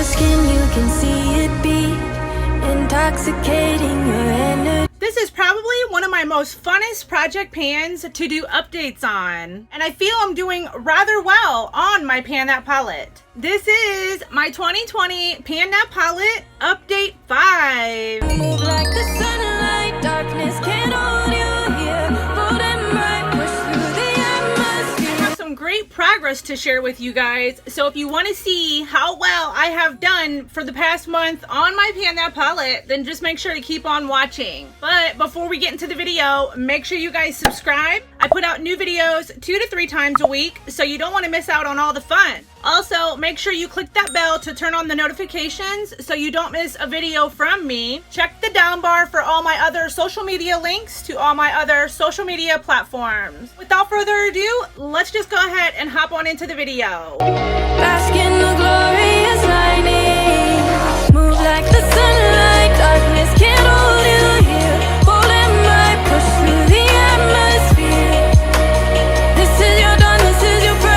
skin, you can see it beat, intoxicating your energy. This is probably one of my most funnest project pans to do updates on, and I feel I'm doing rather well on my Pan That palette. This is my 2020 Pan That palette update 5. Move like the sunlight, darkness can't hold you here. Bold and bright, push through the atmosphere. I have some great progress to share with you guys, so if you want to see how well I have done for the past month on my Pan That palette, then just make sure to keep on watching. But before we get into the video, make sure you guys subscribe. I put out new videos 2 to 3 times a week, so you don't want to miss out on all the fun. Also, make sure you click that bell to turn on the notifications so you don't miss a video from me. Check the down bar for all my other social media links to all my other social media platforms. Without further ado, let's just go ahead and hop on into the video. Bask in the glorious lightning. Move like the sunlight, darkness can't hold you here. Bold and bright, push through the atmosphere. This is your dawn, this is your break.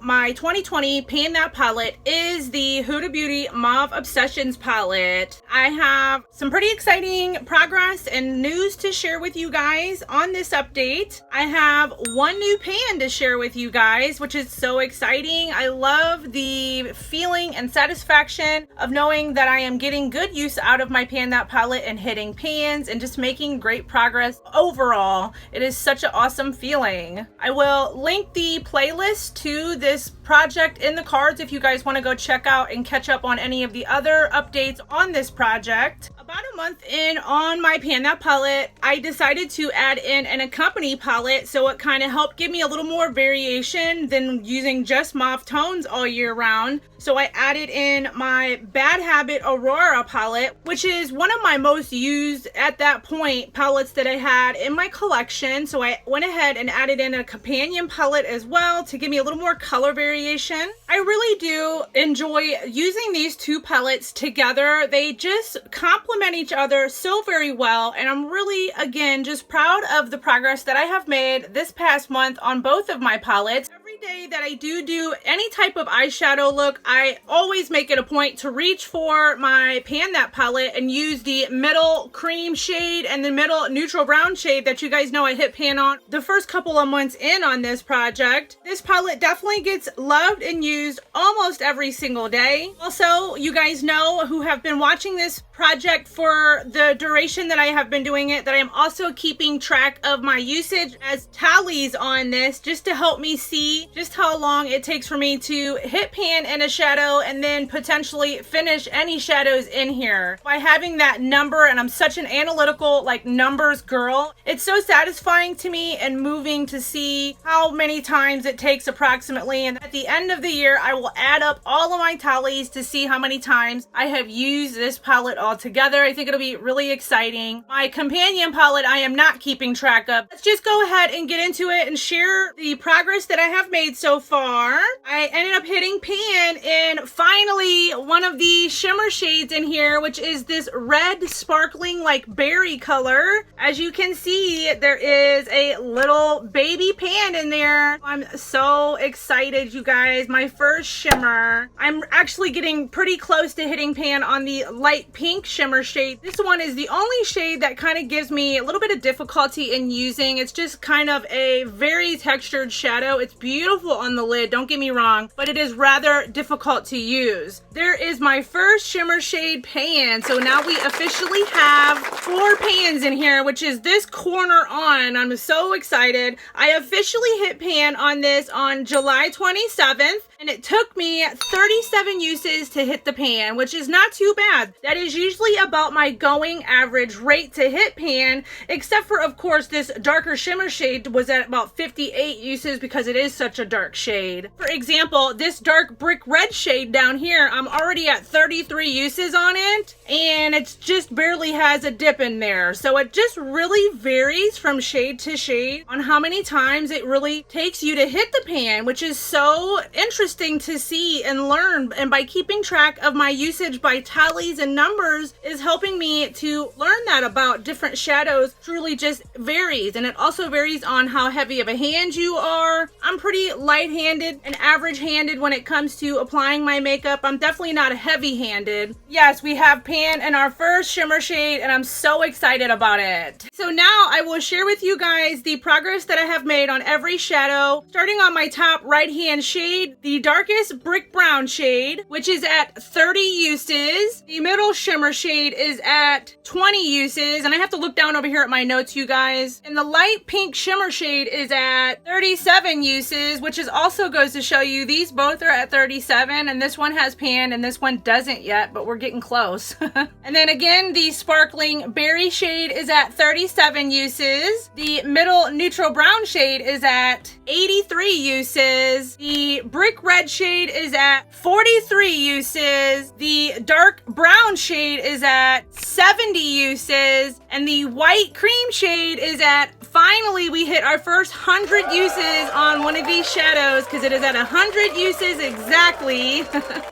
My 2020 Pan That palette is the Huda Beauty Mauve Obsessions palette. I have some pretty exciting progress and news to share with you guys on this update. I have one new pan to share with you guys, which is so exciting. I love the feeling and satisfaction of knowing that I am getting good use out of my Pan That palette and hitting pans and just making great progress overall. It is such an awesome feeling. I will link the playlist to this project in the cards if you guys want to go check out and catch up on any of the other updates on this project. About a month in on my Pan That palette, I decided to add in an accompany palette, so it kind of helped give me a little more variation than using just mauve tones all year round. So I added in my Bad Habit Aurora palette, which is one of my most used at that point palettes that I had in my collection. So I went ahead and added in a companion palette as well to give me a little more color variation. I really do enjoy using these two palettes together. They just complement each other so very well, and I'm really, again, just proud of the progress that I have made this past month on both of my palettes. Every day that I do any type of eyeshadow look, I always make it a point to reach for my Pan That palette and use the middle cream shade and the middle neutral brown shade that you guys know I hit pan on the first couple of months in on this project. This palette definitely gets loved and used almost every single day. Also, you guys know who have been watching this project for the duration that I have been doing it, that I am also keeping track of my usage as tallies on this, just to help me see just how long it takes for me to hit pan in a shadow and then potentially finish any shadows in here. By having that number, and I'm such an analytical numbers girl, it's so satisfying to me and moving to see how many times it takes approximately, and at the end of the year I will add up all of my tallies to see how many times I have used this palette all together. I think it'll be really exciting. My companion palette I am not keeping track of. Let's just go ahead and get into it and share the progress that I have made so far. I ended up hitting pan in finally one of the shimmer shades in here, which is this red sparkling berry color. As you can see, there is a little baby pan in there. I'm so excited, you guys. My first shimmer. I'm actually getting pretty close to hitting pan on the light pink shimmer shade. This one is the only shade that kind of gives me a little bit of difficulty in using. It's just kind of a very textured shadow. It's beautiful on the lid, don't get me wrong, but it is rather difficult to use. There is my first shimmer shade pan. So now we officially have 4 pans in here, which is this corner on. I'm so excited. I officially hit pan on this on July 27th, and it took me 37 uses to hit the pan, which is not too bad. That is usually about my going average rate to hit pan, except for, of course, this darker shimmer shade was at about 58 uses because it is such a dark shade. For example, this dark brick red shade down here, I'm already at 33 uses on it, and it just barely has a dip in there. So it just really varies from shade to shade on how many times it really takes you to hit the pan, which is so interesting interesting to see and learn, and by keeping track of my usage by tallies and numbers is helping me to learn that about different shadows truly just varies, and it also varies on how heavy of a hand you are. I'm pretty light-handed and average-handed when it comes to applying my makeup. I'm definitely not heavy-handed. Yes, we have pan in our first shimmer shade, and I'm so excited about it. So now I will share with you guys the progress that I have made on every shadow, starting on my top right-hand shade, the darkest brick brown shade, which is at 30 uses. The middle shimmer shade is at 20 uses, and I have to look down over here at my notes, you guys. And the light pink shimmer shade is at 37 uses, which is also goes to show you these both are at 37, and this one has pan and this one doesn't yet, but we're getting close. And then again, the sparkling berry shade is at 37 uses. The middle neutral brown shade is at 83 uses. The brick red shade is at 43 uses. The dark brown shade is at 70 uses. And the white cream shade is at, finally we hit our first 100 uses on one of these shadows, because it is at 100 uses exactly.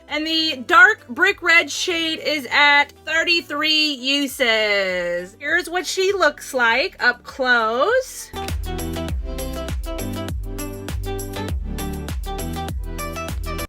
And the dark brick red shade is at 33 uses. Here's what she looks like up close.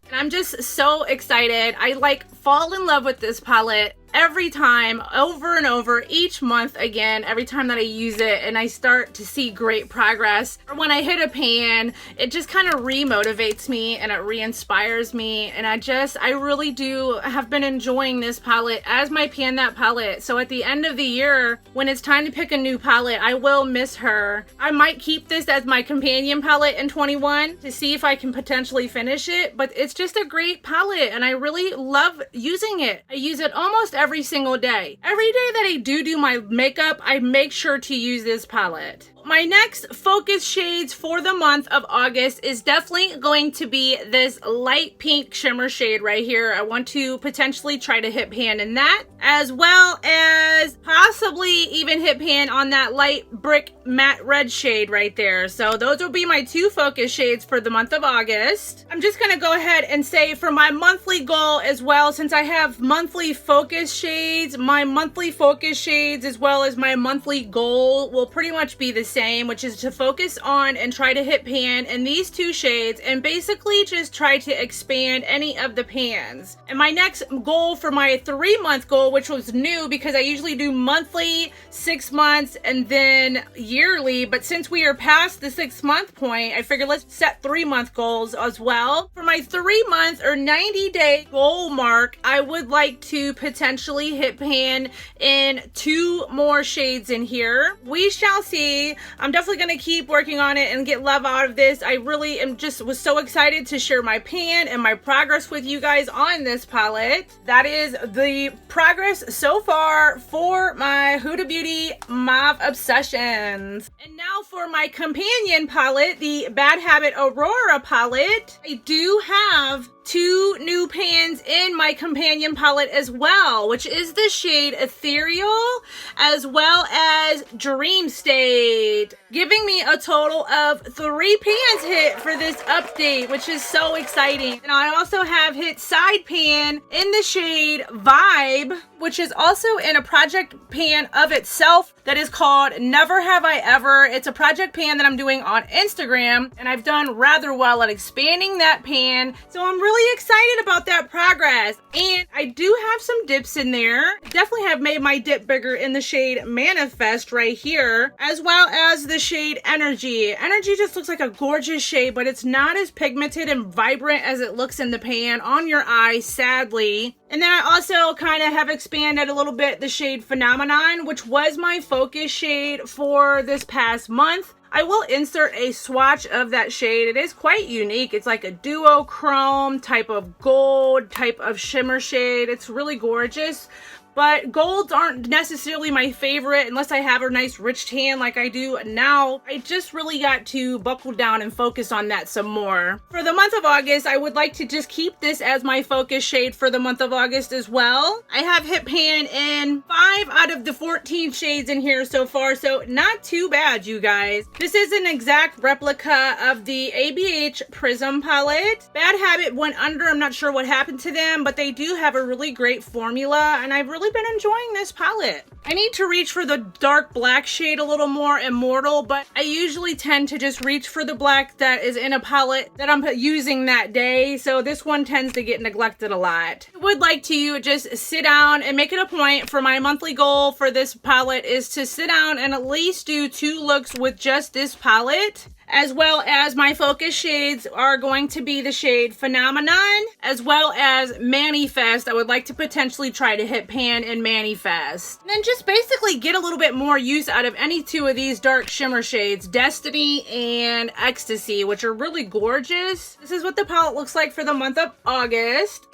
And I'm just so excited. I fall in love with this palette every time, over and over, each month again, every time that I use it and I start to see great progress. Or when I hit a pan, it just kind of re-motivates me and it re-inspires me. And I really do have been enjoying this palette as my pan that palette. So at the end of the year, when it's time to pick a new palette, I will miss her. I might keep this as my companion palette in 21 to see if I can potentially finish it, but it's just a great palette and I really love using it. I use it almost every single day. Every day that I do my makeup, I make sure to use this palette. My next focus shades for the month of August is definitely going to be this light pink shimmer shade right here. I want to potentially try to hit pan in that, as well as possibly even hit pan on that light brick matte red shade right there. So those will be my two focus shades for the month of August. I'm just gonna go ahead and say for my monthly goal as well, since I have monthly focus shades, my monthly focus shades as well as my monthly goal will pretty much be the same, which is to focus on and try to hit pan in these two shades and basically just try to expand any of the pans. And my next goal for my 3-month goal, which was new because I usually do monthly, 6 months, and then yearly, but since we are past the 6-month point, I figured let's set 3-month goals as well. For my 3-month or 90-day goal mark, I would like to potentially hit pan in 2 more shades in here. We shall see. I'm definitely going to keep working on it and get love out of this. I really was so excited to share my pan and my progress with you guys on this palette. That is the progress so far for my Huda Beauty Mauve Obsessions. And now for my companion palette, the Bad Habit Aurora palette. I do have 2 new pans in my companion palette as well, which is the shade Ethereal as well as Dream State, giving me a total of 3 pans hit for this update, which is so exciting. And I also have hit side pan in the shade Vibe, which is also in a project pan of itself that is called Never Have I Ever. It's a project pan that I'm doing on Instagram, and I've done rather well at expanding that pan. So I'm really excited about that progress. And I do have some dips in there. Definitely have made my dip bigger in the shade Manifest right here, as well as the shade Energy. Energy just looks like a gorgeous shade, but it's not as pigmented and vibrant as it looks in the pan on your eye, sadly. And then I also kind of have expanded a little bit the shade Phenomenon, which was my focus shade for this past month. I will insert a swatch of that shade. It is quite unique. It's like a duochrome type of gold type of shimmer shade. It's really gorgeous. but golds aren't necessarily my favorite unless I have a nice rich tan like I do now. I just really got to buckle down and focus on that some more. For the month of August, I would like to just keep this as my focus shade for the month of August as well. I have hit pan in 5 out of the 14 shades in here so far, so not too bad, you guys. This is an exact replica of the ABH Prism palette. Bad Habit went under. I'm not sure what happened to them, but they do have a really great formula, and I've really been enjoying this palette. I need to reach for the dark black shade a little more, Immortal, but I usually tend to just reach for the black that is in a palette that I'm using that day, so this one tends to get neglected a lot. I would like to just sit down and make it a point for my monthly goal for this palette is to sit down and at least do 2 looks with just this palette, as well as my focus shades are going to be the shade Phenomenon, as well as Manifest. I would like to potentially try to hit pan in Manifest. And then just basically get a little bit more use out of any 2 of these dark shimmer shades, Destiny and Ecstasy, which are really gorgeous. This is what the palette looks like for the month of August.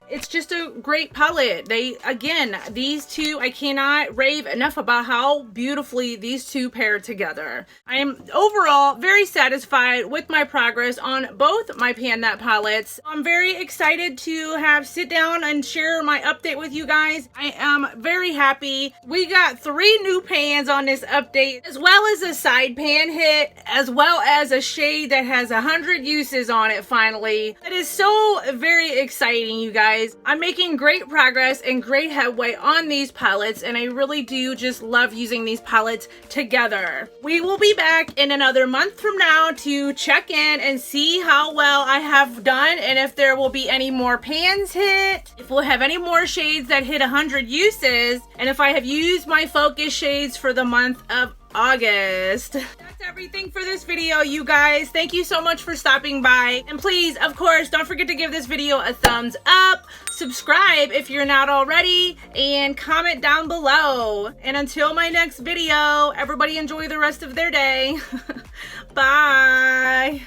It's just a great palette. Again, these 2, I cannot rave enough about how beautifully these 2 pair together. I am overall very satisfied with my progress on both my Pan That palettes. I'm very excited to sit down and share my update with you guys. I am very happy. We got 3 new pans on this update, as well as a side pan hit, as well as a shade that has 100 uses on it finally. That is so very exciting, you guys. I'm making great progress and great headway on these palettes, and I really do just love using these palettes together. We will be back in another month from now to check in and see how well I have done, and if there will be any more pans hit, if we'll have any more shades that hit 100 uses, and if I have used my focus shades for the month of August. That's everything for this video, you guys. Thank you so much for stopping by. And please, of course, don't forget to give this video a thumbs up, subscribe if you're not already, and comment down below. And until my next video, everybody enjoy the rest of their day. Bye.